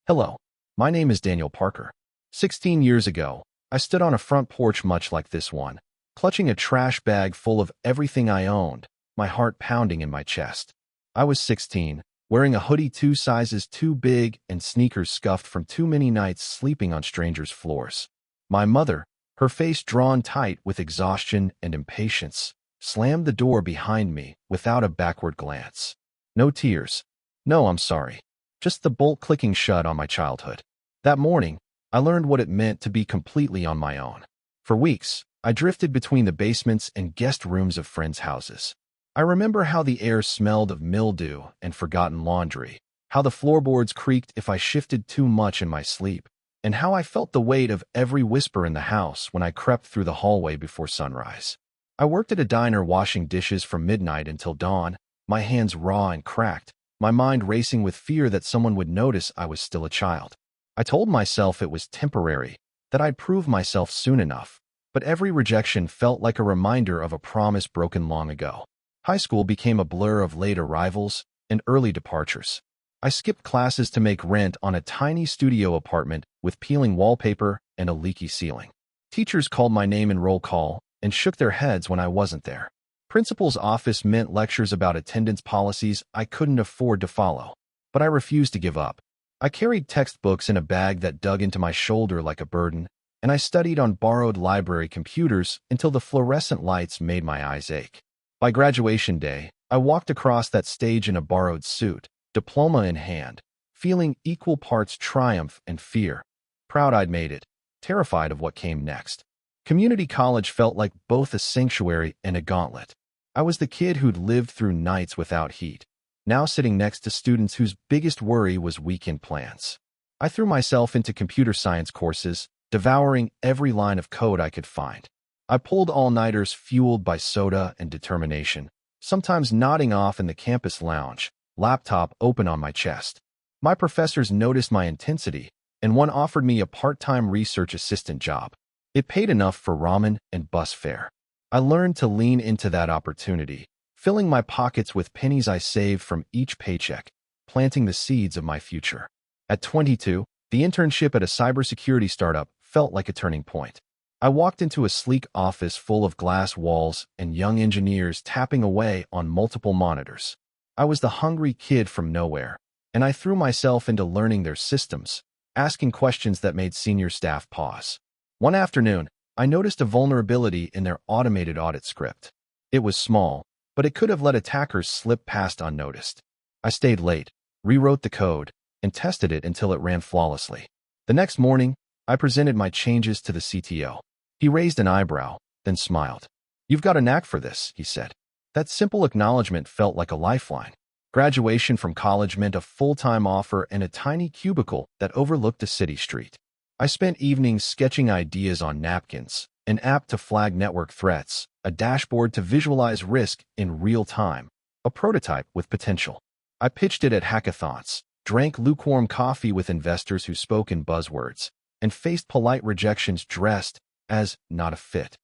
Hello, my name is Daniel Parker. 16 years ago, I stood on a front porch much like this one, clutching a trash bag full of everything I owned, my heart pounding in my chest. I was 16, wearing a hoodie 2 sizes too big and sneakers scuffed from too many nights sleeping on strangers' floors. My mother, her face drawn tight with exhaustion and impatience, slammed the door behind me without a backward glance. No tears. No, I'm sorry. Just the bolt clicking shut on my childhood. That morning, I learned what it meant to be completely on my own. For weeks, I drifted between the basements and guest rooms of friends' houses. I remember how the air smelled of mildew and forgotten laundry, how the floorboards creaked if I shifted too much in my sleep, and how I felt the weight of every whisper in the house when I crept through the hallway before sunrise. I worked at a diner washing dishes from midnight until dawn, my hands raw and cracked, my mind racing with fear that someone would notice I was still a child. I told myself it was temporary, that I'd prove myself soon enough, but every rejection felt like a reminder of a promise broken long ago. High school became a blur of late arrivals and early departures. I skipped classes to make rent on a tiny studio apartment with peeling wallpaper and a leaky ceiling. Teachers called my name in roll call and shook their heads when I wasn't there. Principal's office meant lectures about attendance policies I couldn't afford to follow, but I refused to give up. I carried textbooks in a bag that dug into my shoulder like a burden, and I studied on borrowed library computers until the fluorescent lights made my eyes ache. By graduation day, I walked across that stage in a borrowed suit, diploma in hand, feeling equal parts triumph and fear. Proud I'd made it, terrified of what came next. Community college felt like both a sanctuary and a gauntlet. I was the kid who'd lived through nights without heat, now sitting next to students whose biggest worry was weekend plans. I threw myself into computer science courses, devouring every line of code I could find. I pulled all-nighters fueled by soda and determination, sometimes nodding off in the campus lounge, laptop open on my chest. My professors noticed my intensity, and one offered me a part-time research assistant job. It paid enough for ramen and bus fare. I learned to lean into that opportunity, filling my pockets with pennies I saved from each paycheck, planting the seeds of my future. At 22, the internship at a cybersecurity startup felt like a turning point. I walked into a sleek office full of glass walls and young engineers tapping away on multiple monitors. I was the hungry kid from nowhere, and I threw myself into learning their systems, asking questions that made senior staff pause. One afternoon, I noticed a vulnerability in their automated audit script. It was small, but it could have let attackers slip past unnoticed. I stayed late, rewrote the code, and tested it until it ran flawlessly. The next morning, I presented my changes to the CTO. He raised an eyebrow, then smiled. "You've got a knack for this," he said. That simple acknowledgement felt like a lifeline. Graduation from college meant a full-time offer and a tiny cubicle that overlooked a city street. I spent evenings sketching ideas on napkins, an app to flag network threats, a dashboard to visualize risk in real time, a prototype with potential. I pitched it at hackathons, drank lukewarm coffee with investors who spoke in buzzwords, and faced polite rejections dressed as not a fit.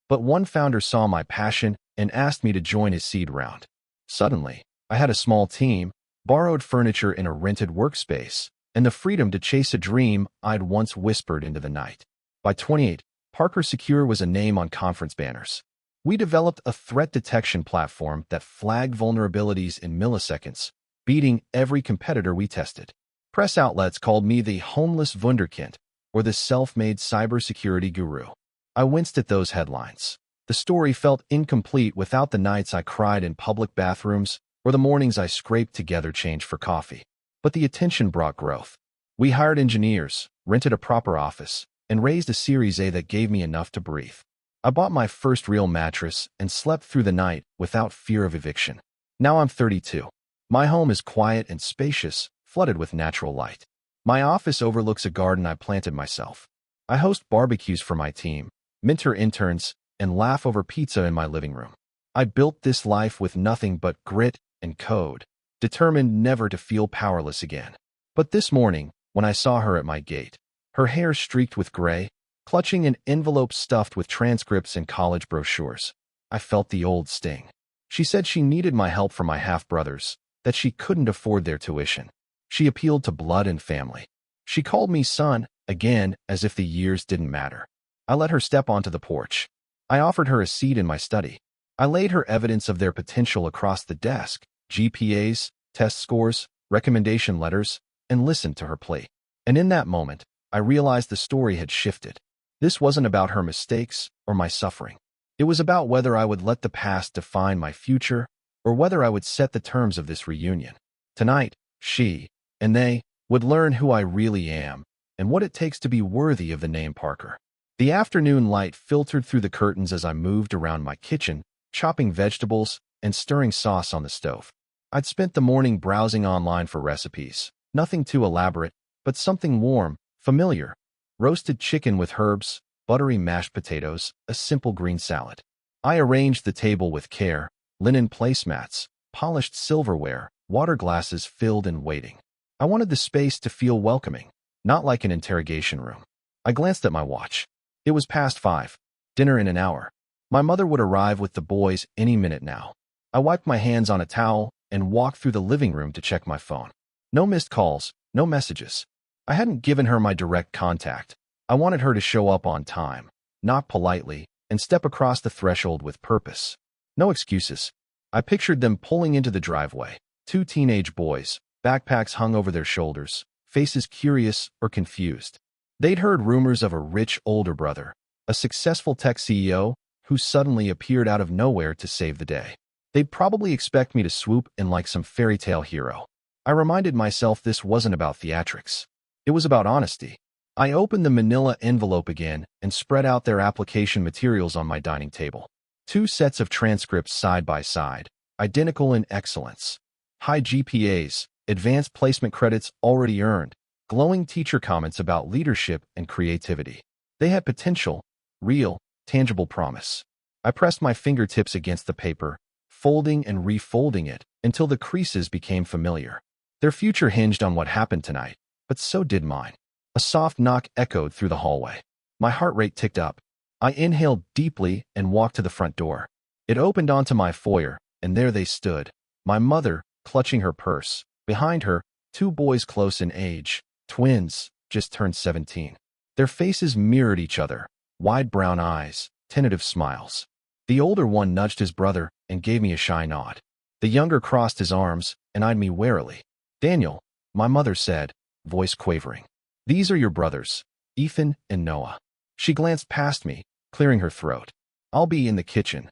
But one founder saw my passion and asked me to join his seed round. Suddenly, I had a small team, borrowed furniture in a rented workspace, and the freedom to chase a dream I'd once whispered into the night. By 28, Parker Secure was a name on conference banners. We developed a threat detection platform that flagged vulnerabilities in milliseconds, beating every competitor we tested. Press outlets called me the homeless wunderkind, or the self-made cybersecurity guru. I winced at those headlines. The story felt incomplete without the nights I cried in public bathrooms or the mornings I scraped together change for coffee. But the attention brought growth. We hired engineers, rented a proper office, and raised a Series A that gave me enough to breathe. I bought my first real mattress and slept through the night without fear of eviction. Now I'm 32. My home is quiet and spacious, flooded with natural light. My office overlooks a garden I planted myself. I host barbecues for my team, mentor interns, and laugh over pizza in my living room. I built this life with nothing but grit and code, determined never to feel powerless again. But this morning, when I saw her at my gate, her hair streaked with gray, clutching an envelope stuffed with transcripts and college brochures, I felt the old sting. She said she needed my help for my half-brothers, that she couldn't afford their tuition. She appealed to blood and family. She called me son, again, as if the years didn't matter. I let her step onto the porch. I offered her a seat in my study. I laid her evidence of their potential across the desk, GPAs, test scores, recommendation letters, and listened to her plea. And in that moment, I realized the story had shifted. This wasn't about her mistakes or my suffering. It was about whether I would let the past define my future or whether I would set the terms of this reunion. Tonight, she and they would learn who I really am and what it takes to be worthy of the name Parker. The afternoon light filtered through the curtains as I moved around my kitchen, chopping vegetables and stirring sauce on the stove. I'd spent the morning browsing online for recipes, nothing too elaborate, but something warm, familiar. Roasted chicken with herbs, buttery mashed potatoes, a simple green salad. I arranged the table with care, linen placemats, polished silverware, water glasses filled and waiting. I wanted the space to feel welcoming, not like an interrogation room. I glanced at my watch. It was past 5. Dinner in an hour. My mother would arrive with the boys any minute now. I wiped my hands on a towel and walked through the living room to check my phone. No missed calls, no messages. I hadn't given her my direct contact. I wanted her to show up on time, knock politely, and step across the threshold with purpose. No excuses. I pictured them pulling into the driveway. 2 teenage boys, backpacks hung over their shoulders, faces curious or confused. They'd heard rumors of a rich older brother, a successful tech CEO, who suddenly appeared out of nowhere to save the day. They'd probably expect me to swoop in like some fairy tale hero. I reminded myself this wasn't about theatrics. It was about honesty. I opened the manila envelope again and spread out their application materials on my dining table. 2 sets of transcripts side by side, identical in excellence. High GPAs, advanced placement credits already earned, glowing teacher comments about leadership and creativity. They had potential, real, tangible promise. I pressed my fingertips against the paper, folding and refolding it until the creases became familiar. Their future hinged on what happened tonight, but so did mine. A soft knock echoed through the hallway. My heart rate ticked up. I inhaled deeply and walked to the front door. It opened onto my foyer, and there they stood. My mother, clutching her purse. Behind her, 2 boys close in age, twins, just turned 17. Their faces mirrored each other, wide brown eyes, tentative smiles. The older one nudged his brother and gave me a shy nod. The younger crossed his arms and eyed me warily. "Daniel," my mother said, voice quavering. "These are your brothers, Ethan and Noah." She glanced past me, clearing her throat. "I'll be in the kitchen."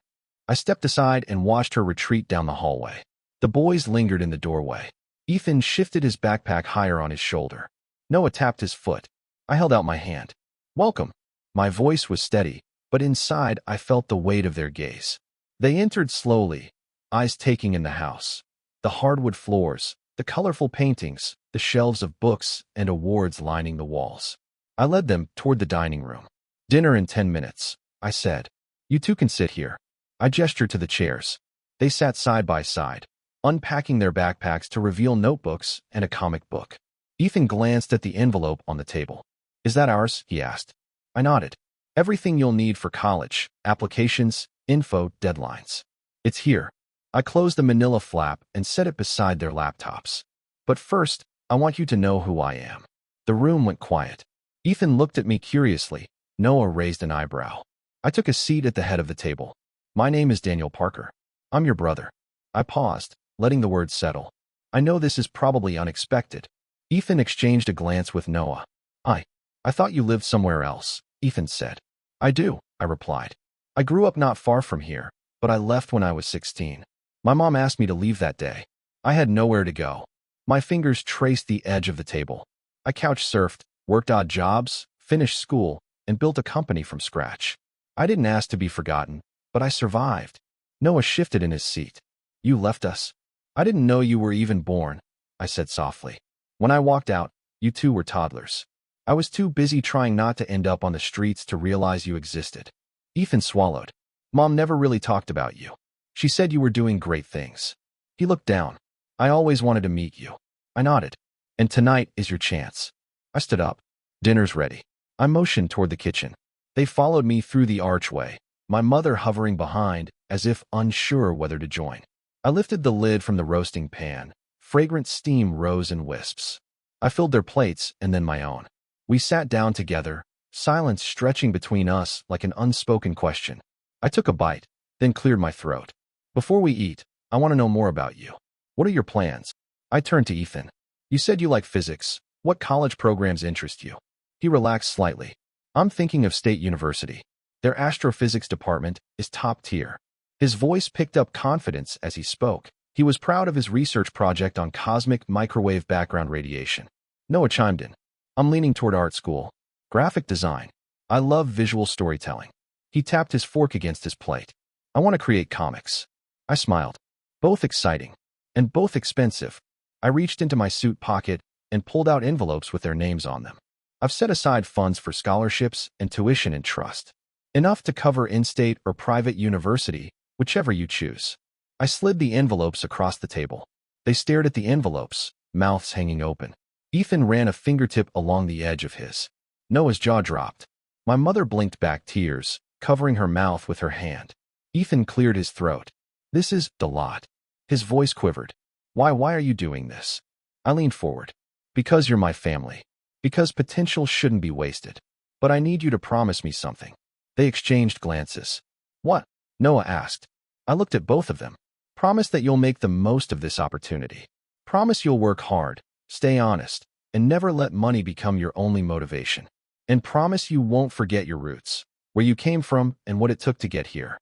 I stepped aside and watched her retreat down the hallway. The boys lingered in the doorway. Ethan shifted his backpack higher on his shoulder. Noah tapped his foot. I held out my hand. "Welcome." My voice was steady, but inside I felt the weight of their gaze. They entered slowly, eyes taking in the house. The hardwood floors, the colorful paintings, the shelves of books and awards lining the walls. I led them toward the dining room. "Dinner in 10 minutes, I said. "You 2 can sit here." I gestured to the chairs. They sat side by side, unpacking their backpacks to reveal notebooks and a comic book. Ethan glanced at the envelope on the table. "Is that ours?" he asked. I nodded. "Everything you'll need for college, applications, info, deadlines. It's here." I closed the manila flap and set it beside their laptops. "But first, I want you to know who I am." The room went quiet. Ethan looked at me curiously. Noah raised an eyebrow. I took a seat at the head of the table. "My name is Daniel Parker. I'm your brother." I paused, letting the words settle. "I know this is probably unexpected." Ethan exchanged a glance with Noah. I thought you lived somewhere else," Ethan said. "I do," I replied. "I grew up not far from here, but I left when I was 16. My mom asked me to leave that day. I had nowhere to go." My fingers traced the edge of the table. "I couch surfed, worked odd jobs, finished school, and built a company from scratch. I didn't ask to be forgotten, but I survived." Noah shifted in his seat. "You left us? I didn't know you were even born," I said softly. "When I walked out, you 2 were toddlers. I was too busy trying not to end up on the streets to realize you existed." Ethan swallowed. "Mom never really talked about you. She said you were doing great things." He looked down. "I always wanted to meet you." I nodded. "And tonight is your chance." I stood up. "Dinner's ready." I motioned toward the kitchen. They followed me through the archway, my mother hovering behind, as if unsure whether to join. I lifted the lid from the roasting pan. Fragrant steam rose in wisps. I filled their plates and then my own. We sat down together, silence stretching between us like an unspoken question. I took a bite, then cleared my throat. Before we eat, I want to know more about you. What are your plans? I turned to Ethan. You said you like physics. What college programs interest you? He relaxed slightly. I'm thinking of State University. Their astrophysics department is top tier. His voice picked up confidence as he spoke. He was proud of his research project on cosmic microwave background radiation. Noah chimed in. I'm leaning toward art school. Graphic design. I love visual storytelling. He tapped his fork against his plate. I want to create comics. I smiled. Both exciting. And both expensive. I reached into my suit pocket and pulled out envelopes with their names on them. I've set aside funds for scholarships and tuition and trust. Enough to cover in-state or private university, whichever you choose. I slid the envelopes across the table. They stared at the envelopes, mouths hanging open. Ethan ran a fingertip along the edge of his. Noah's jaw dropped. My mother blinked back tears, covering her mouth with her hand. Ethan cleared his throat. This is a lot. His voice quivered. Why are you doing this? I leaned forward. Because you're my family. Because potential shouldn't be wasted. But I need you to promise me something. They exchanged glances. What? Noah asked. I looked at both of them. Promise that you'll make the most of this opportunity. Promise you'll work hard, stay honest, and never let money become your only motivation. And promise you won't forget your roots, where you came from and what it took to get here.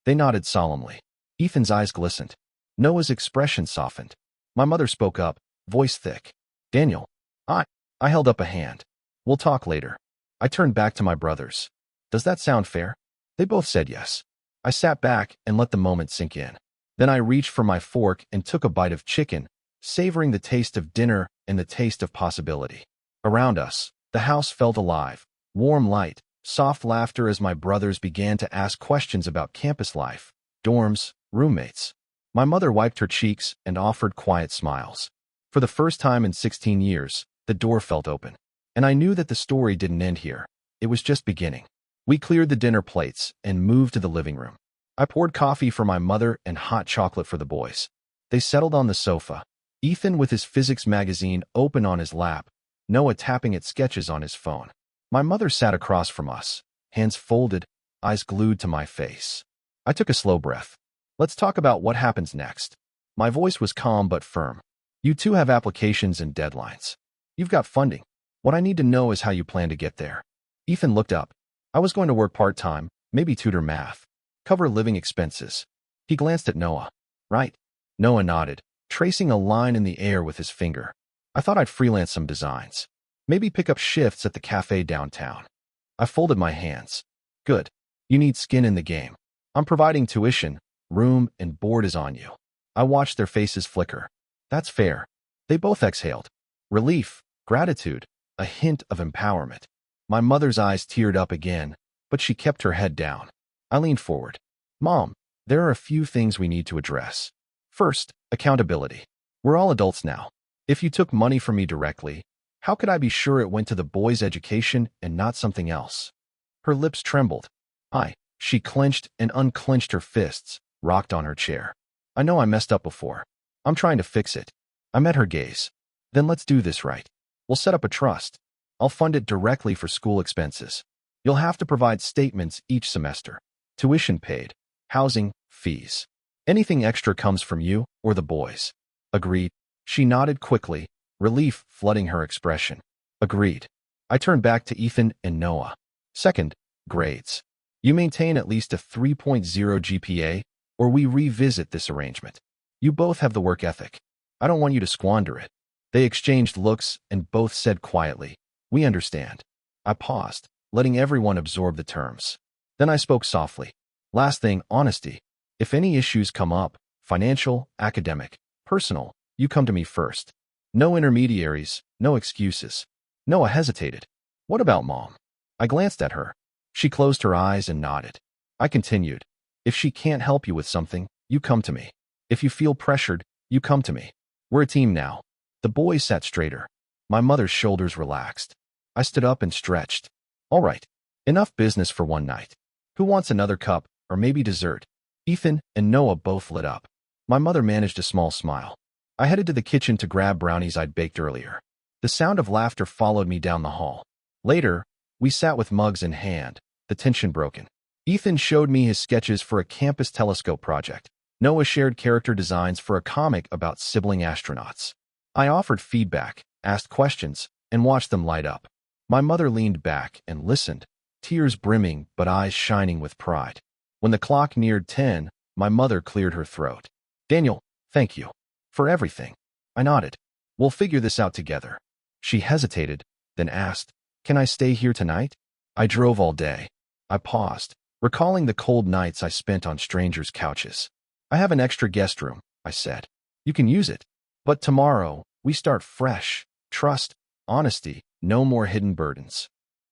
They nodded solemnly. Ethan's eyes glistened. Noah's expression softened. My mother spoke up, voice thick. Daniel. I held up a hand. We'll talk later. I turned back to my brothers. Does that sound fair? They both said yes. I sat back and let the moment sink in. Then I reached for my fork and took a bite of chicken, savoring the taste of dinner and the taste of possibility. Around us, the house felt alive. Warm light, soft laughter as my brothers began to ask questions about campus life, dorms, roommates. My mother wiped her cheeks and offered quiet smiles. For the first time in 16 years, the door felt open. And I knew that the story didn't end here. It was just beginning. We cleared the dinner plates and moved to the living room. I poured coffee for my mother and hot chocolate for the boys. They settled on the sofa, Ethan with his physics magazine open on his lap, Noah tapping at sketches on his phone. My mother sat across from us, hands folded, eyes glued to my face. I took a slow breath. Let's talk about what happens next. My voice was calm but firm. You two have applications and deadlines. You've got funding. What I need to know is how you plan to get there. Ethan looked up. I was going to work part-time, maybe tutor math, cover living expenses. He glanced at Noah. Right. Noah nodded, tracing a line in the air with his finger. I thought I'd freelance some designs. Maybe pick up shifts at the cafe downtown. I folded my hands. Good. You need skin in the game. I'm providing tuition, room, and board is on you. I watched their faces flicker. That's fair. They both exhaled. Relief, gratitude, a hint of empowerment. My mother's eyes teared up again, but she kept her head down. I leaned forward. Mom, there are a few things we need to address. First, accountability. We're all adults now. If you took money from me directly, how could I be sure it went to the boys' education and not something else? Her lips trembled. She clenched and unclenched her fists, rocked on her chair. I know I messed up before. I'm trying to fix it. I met her gaze. Then let's do this right. We'll set up a trust. I'll fund it directly for school expenses. You'll have to provide statements each semester. Tuition paid, housing, fees. Anything extra comes from you or the boys. Agreed. She nodded quickly, relief flooding her expression. Agreed. I turned back to Ethan and Noah. Second, grades. You maintain at least a 3.0 GPA, or we revisit this arrangement. You both have the work ethic. I don't want you to squander it. They exchanged looks and both said quietly, we understand. I paused, letting everyone absorb the terms. Then I spoke softly. Last thing, honesty. If any issues come up, financial, academic, personal, you come to me first. No intermediaries, no excuses. Noah hesitated. What about Mom? I glanced at her. She closed her eyes and nodded. I continued. If she can't help you with something, you come to me. If you feel pressured, you come to me. We're a team now. The boys sat straighter. My mother's shoulders relaxed. I stood up and stretched. All right. Enough business for one night. Who wants another cup, or maybe dessert? Ethan and Noah both lit up. My mother managed a small smile. I headed to the kitchen to grab brownies I'd baked earlier. The sound of laughter followed me down the hall. Later, we sat with mugs in hand, the tension broken. Ethan showed me his sketches for a campus telescope project. Noah shared character designs for a comic about sibling astronauts. I offered feedback, asked questions, and watched them light up. My mother leaned back and listened, tears brimming but eyes shining with pride. When the clock neared 10, my mother cleared her throat. "Daniel, thank you for everything." I nodded. "We'll figure this out together." She hesitated, then asked, "Can I stay here tonight? I drove all day." I paused, recalling the cold nights I spent on strangers' couches. "I have an extra guest room," I said. "You can use it. But tomorrow, we start fresh. Trust, honesty, no more hidden burdens."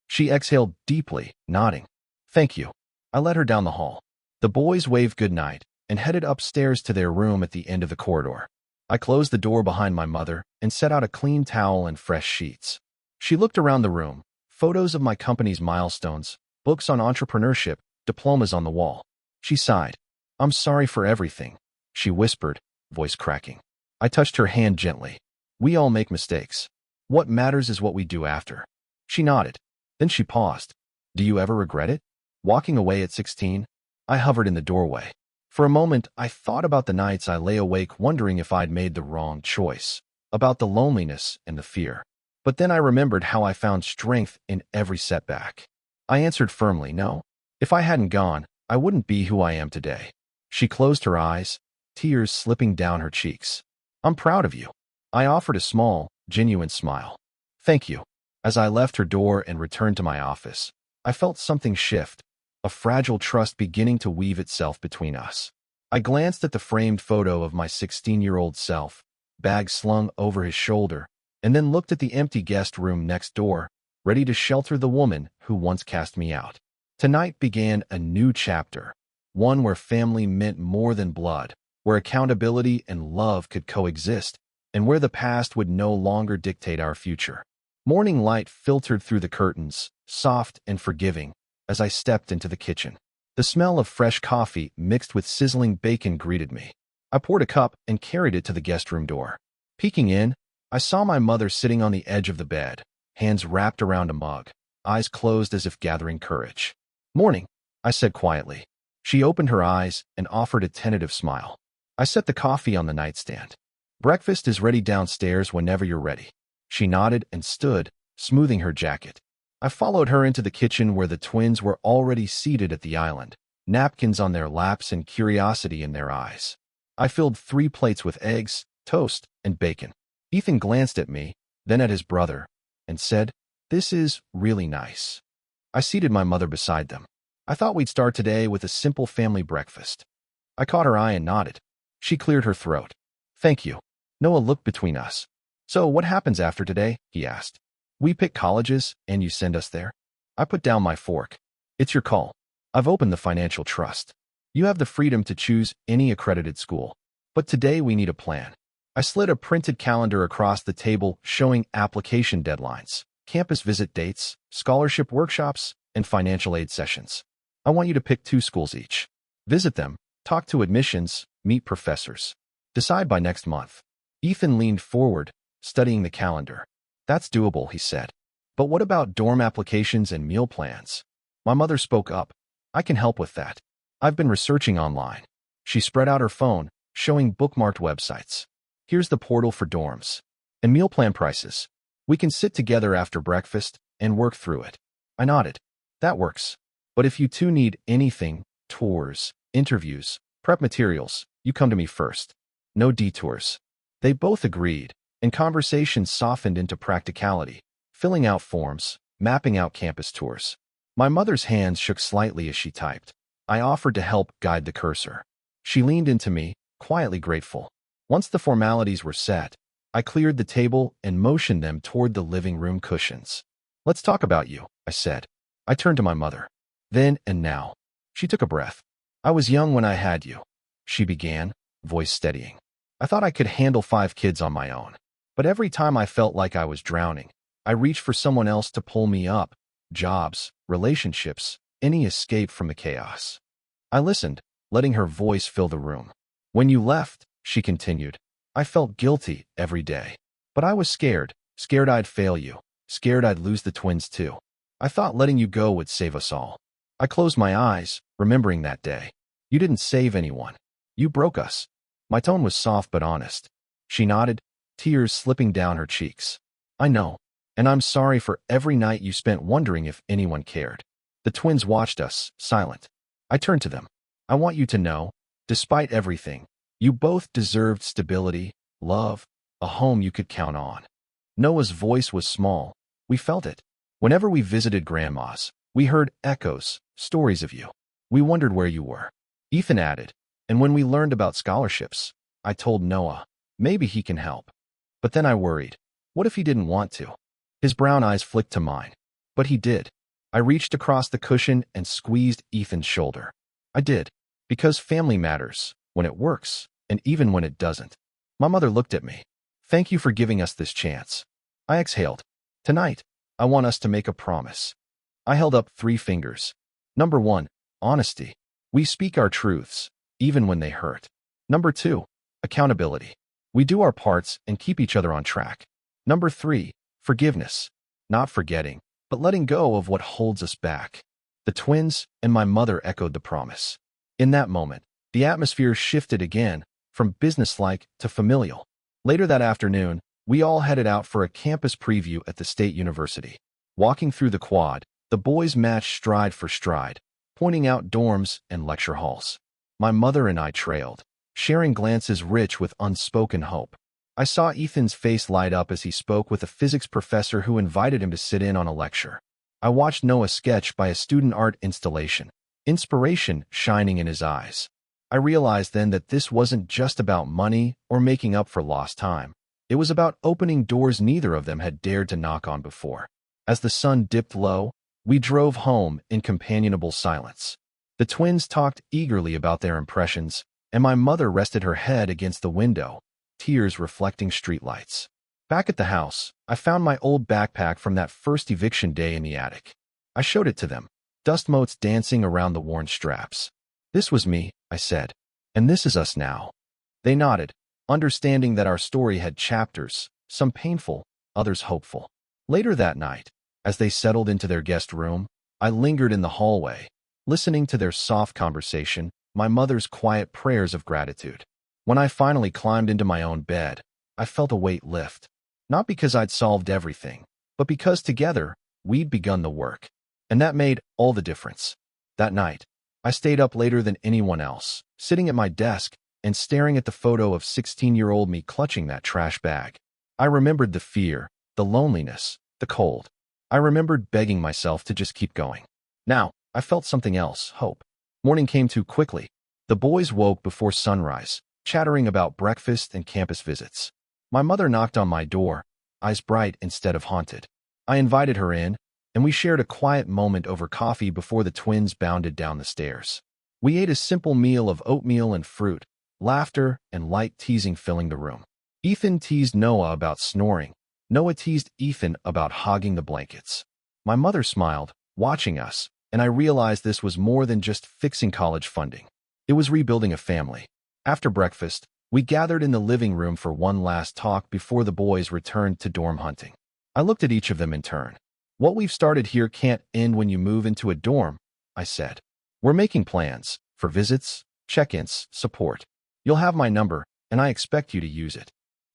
She exhaled deeply, nodding. "Thank you." I led her down the hall. The boys waved goodnight and headed upstairs to their room at the end of the corridor. I closed the door behind my mother and set out a clean towel and fresh sheets. She looked around the room, photos of my company's milestones, books on entrepreneurship, diplomas on the wall. She sighed. "I'm sorry for everything," she whispered, voice cracking. I touched her hand gently. "We all make mistakes. What matters is what we do after." She nodded. Then she paused. "Do you ever regret it? Walking away at 16? I hovered in the doorway. For a moment, I thought about the nights I lay awake wondering if I'd made the wrong choice, about the loneliness and the fear. But then I remembered how I found strength in every setback. I answered firmly, no. If I hadn't gone, I wouldn't be who I am today. She closed her eyes, tears slipping down her cheeks. "I'm proud of you." I offered a small, genuine smile. "Thank you." As I left her door and returned to my office, I felt something shift, a fragile trust beginning to weave itself between us. I glanced at the framed photo of my 16-year-old self, bag slung over his shoulder, and then looked at the empty guest room next door, ready to shelter the woman who once cast me out. Tonight began a new chapter, one where family meant more than blood, where accountability and love could coexist, and where the past would no longer dictate our future. Morning light filtered through the curtains, soft and forgiving, as I stepped into the kitchen. The smell of fresh coffee mixed with sizzling bacon greeted me. I poured a cup and carried it to the guest room door. Peeking in, I saw my mother sitting on the edge of the bed, hands wrapped around a mug, eyes closed as if gathering courage. "Morning," I said quietly. She opened her eyes and offered a tentative smile. I set the coffee on the nightstand. "Breakfast is ready downstairs whenever you're ready." She nodded and stood, smoothing her jacket. I followed her into the kitchen where the twins were already seated at the island, napkins on their laps and curiosity in their eyes. I filled 3 plates with eggs, toast, and bacon. Ethan glanced at me, then at his brother, and said, "This is really nice." I seated my mother beside them. "I thought we'd start today with a simple family breakfast." I caught her eye and nodded. She cleared her throat. "Thank you." Noah looked between us. "So what happens after today?" he asked. "We pick colleges, and you send us there?" I put down my fork. "It's your call. I've opened the financial trust. You have the freedom to choose any accredited school. But today we need a plan." I slid a printed calendar across the table showing application deadlines, campus visit dates, scholarship workshops, and financial aid sessions. I want you to pick 2 schools each. Visit them, talk to admissions, meet professors. Decide by next month. Ethan leaned forward, studying the calendar. "That's doable," he said. "But what about dorm applications and meal plans?" My mother spoke up. "I can help with that. I've been researching online." She spread out her phone, showing bookmarked websites. "Here's the portal for dorms. And meal plan prices. We can sit together after breakfast and work through it." I nodded. "That works. But if you two need anything, tours, interviews, prep materials, you come to me first. No detours." They both agreed, and conversations softened into practicality, filling out forms, mapping out campus tours. My mother's hands shook slightly as she typed. I offered to help guide the cursor. She leaned into me, quietly grateful. Once the formalities were set, I cleared the table and motioned them toward the living room cushions. "Let's talk about you," I said. I turned to my mother. "Then and now." She took a breath. "I was young when I had you," she began, voice steadying. "I thought I could handle 5 kids on my own. But every time I felt like I was drowning, I reached for someone else to pull me up. Jobs, relationships, any escape from the chaos." I listened, letting her voice fill the room. "When you left," she continued, "I felt guilty every day. But I was scared, Scared I'd fail you. Scared I'd lose the twins too. I thought letting you go would save us all. I closed my eyes, remembering that day. You didn't save anyone. You broke us. My tone was soft but honest. She nodded, tears slipping down her cheeks. I know. And I'm sorry for every night you spent wondering if anyone cared. The twins watched us, silent. I turned to them. I want you to know, despite everything, you both deserved stability, love, a home you could count on. Noah's voice was small. We felt it. Whenever we visited Grandma's, we heard echoes, stories of you. We wondered where you were. Ethan added, and when we learned about scholarships, I told Noah, maybe he can help. But then I worried. What if he didn't want to? His brown eyes flicked to mine. But he did. I reached across the cushion and squeezed Ethan's shoulder. I did. Because family matters, when it works, and even when it doesn't. My mother looked at me. Thank you for giving us this chance. I exhaled. Tonight, I want us to make a promise. I held up 3 fingers. Number 1, honesty. We speak our truths, even when they hurt. Number 2, accountability. We do our parts and keep each other on track. Number 3, forgiveness. Not forgetting, but letting go of what holds us back. The twins and my mother echoed the promise. In that moment, the atmosphere shifted again, from businesslike to familial. Later that afternoon, we all headed out for a campus preview at the State University. Walking through the quad, the boys matched stride for stride, pointing out dorms and lecture halls. My mother and I trailed, sharing glances rich with unspoken hope. I saw Ethan's face light up as he spoke with a physics professor who invited him to sit in on a lecture. I watched Noah sketch by a student art installation, inspiration shining in his eyes. I realized then that this wasn't just about money or making up for lost time. It was about opening doors neither of them had dared to knock on before. As the sun dipped low, we drove home in companionable silence. The twins talked eagerly about their impressions, and my mother rested her head against the window, tears reflecting streetlights. Back at the house, I found my old backpack from that first eviction day in the attic. I showed it to them, dust motes dancing around the worn straps. This was me, I said, and this is us now. They nodded, understanding that our story had chapters, some painful, others hopeful. Later that night, as they settled into their guest room, I lingered in the hallway, listening to their soft conversation, my mother's quiet prayers of gratitude. When I finally climbed into my own bed, I felt a weight lift. Not because I'd solved everything, but because together, we'd begun the work. And that made all the difference. That night, I stayed up later than anyone else, sitting at my desk and staring at the photo of 16-year-old me clutching that trash bag. I remembered the fear, the loneliness, the cold. I remembered begging myself to just keep going. Now, I felt something else, hope. Morning came too quickly. The boys woke before sunrise, chattering about breakfast and campus visits. My mother knocked on my door, eyes bright instead of haunted. I invited her in, and we shared a quiet moment over coffee before the twins bounded down the stairs. We ate a simple meal of oatmeal and fruit, laughter and light teasing filling the room. Ethan teased Noah about snoring. Noah teased Ethan about hogging the blankets. My mother smiled, watching us, and I realized this was more than just fixing college funding. It was rebuilding a family. After breakfast, we gathered in the living room for one last talk before the boys returned to dorm hunting. I looked at each of them in turn. What we've started here can't end when you move into a dorm, I said. We're making plans for visits, check-ins, support. You'll have my number, and I expect you to use it.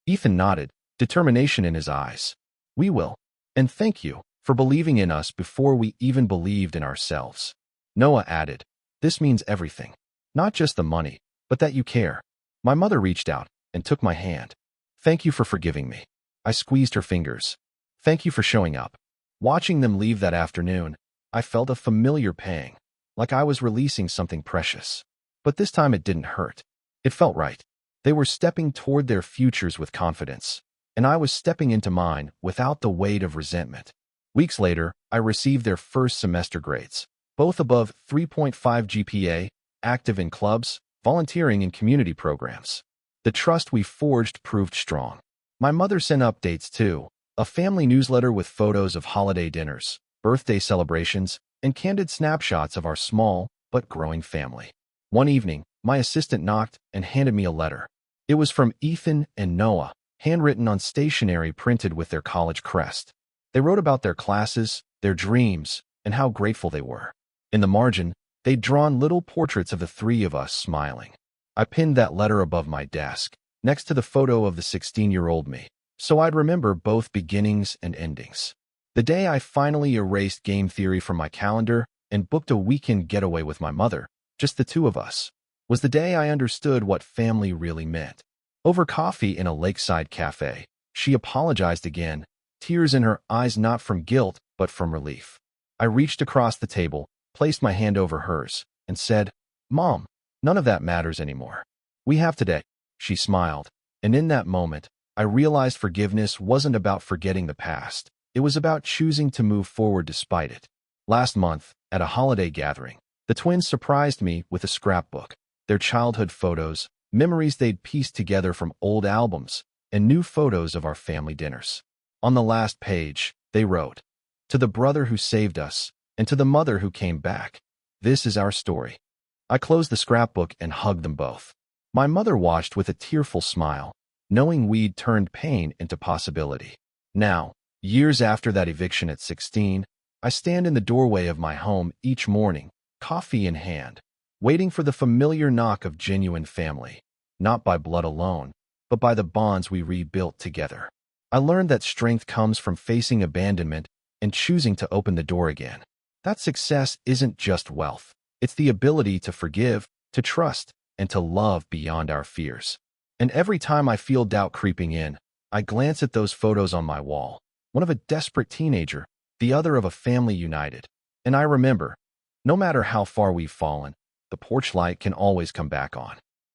Ethan nodded, determination in his eyes. We will. And thank you for believing in us before we even believed in ourselves. Noah added, this means everything. Not just the money, but that you care. My mother reached out and took my hand. Thank you for forgiving me. I squeezed her fingers. Thank you for showing up. Watching them leave that afternoon, I felt a familiar pang, like I was releasing something precious. But this time it didn't hurt. It felt right. They were stepping toward their futures with confidence, and I was stepping into mine without the weight of resentment. Weeks later, I received their first semester grades, both above 3.5 GPA, active in clubs, volunteering in community programs. The trust we forged proved strong. My mother sent updates too, a family newsletter with photos of holiday dinners, birthday celebrations, and candid snapshots of our small but growing family. One evening, my assistant knocked and handed me a letter. It was from Ethan and Noah, handwritten on stationery printed with their college crest. They wrote about their classes, their dreams, and how grateful they were. In the margin, they'd drawn little portraits of the three of us smiling. I pinned that letter above my desk, next to the photo of the 16-year-old me, so I'd remember both beginnings and endings. The day I finally erased game theory from my calendar and booked a weekend getaway with my mother, just the two of us, was the day I understood what family really meant. Over coffee in a lakeside cafe, she apologized again, tears in her eyes not from guilt but from relief. I reached across the table, placed my hand over hers, and said, "Mom, none of that matters anymore. We have today." She smiled, and in that moment, I realized forgiveness wasn't about forgetting the past. It was about choosing to move forward despite it. Last month, at a holiday gathering, the twins surprised me with a scrapbook, their childhood photos, memories they'd pieced together from old albums, and new photos of our family dinners. On the last page, they wrote, "To the brother who saved us, and to the mother who came back, this is our story." I closed the scrapbook and hugged them both. My mother watched with a tearful smile, knowing we'd turned pain into possibility. Now, years after that eviction at 16, I stand in the doorway of my home each morning, coffee in hand, waiting for the familiar knock of genuine family, not by blood alone, but by the bonds we rebuilt together. I learned that strength comes from facing abandonment and choosing to open the door again. That success isn't just wealth. It's the ability to forgive, to trust, and to love beyond our fears. And every time I feel doubt creeping in, I glance at those photos on my wall, one of a desperate teenager, the other of a family united. And I remember, no matter how far we've fallen, the porch light can always come back on.